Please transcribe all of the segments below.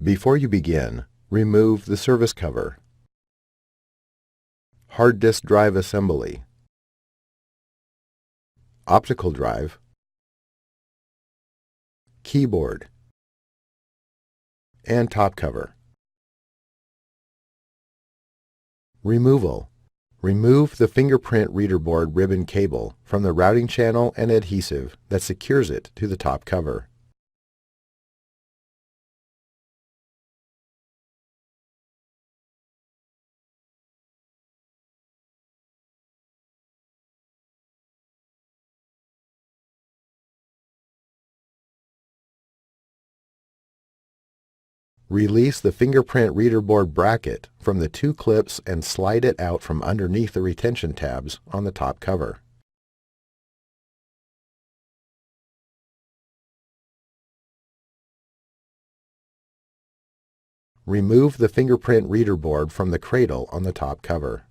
Before you begin, remove the service cover. Hard disk drive assembly. Optical drive. Keyboard. And top cover. Removal. Remove the Fingerprint Reader Board ribbon cable from the routing channel and adhesive that secures it to the top cover. Release the Fingerprint Reader Board bracket from the two clips and slide it out from underneath the retention tabs on the top cover. Remove the Fingerprint Reader Board from the cradle on the top cover.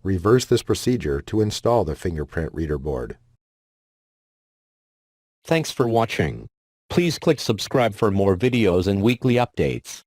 Reverse this procedure to install the Fingerprint Reader Board. Thanks for watching. Please click subscribe for more videos and weekly updates.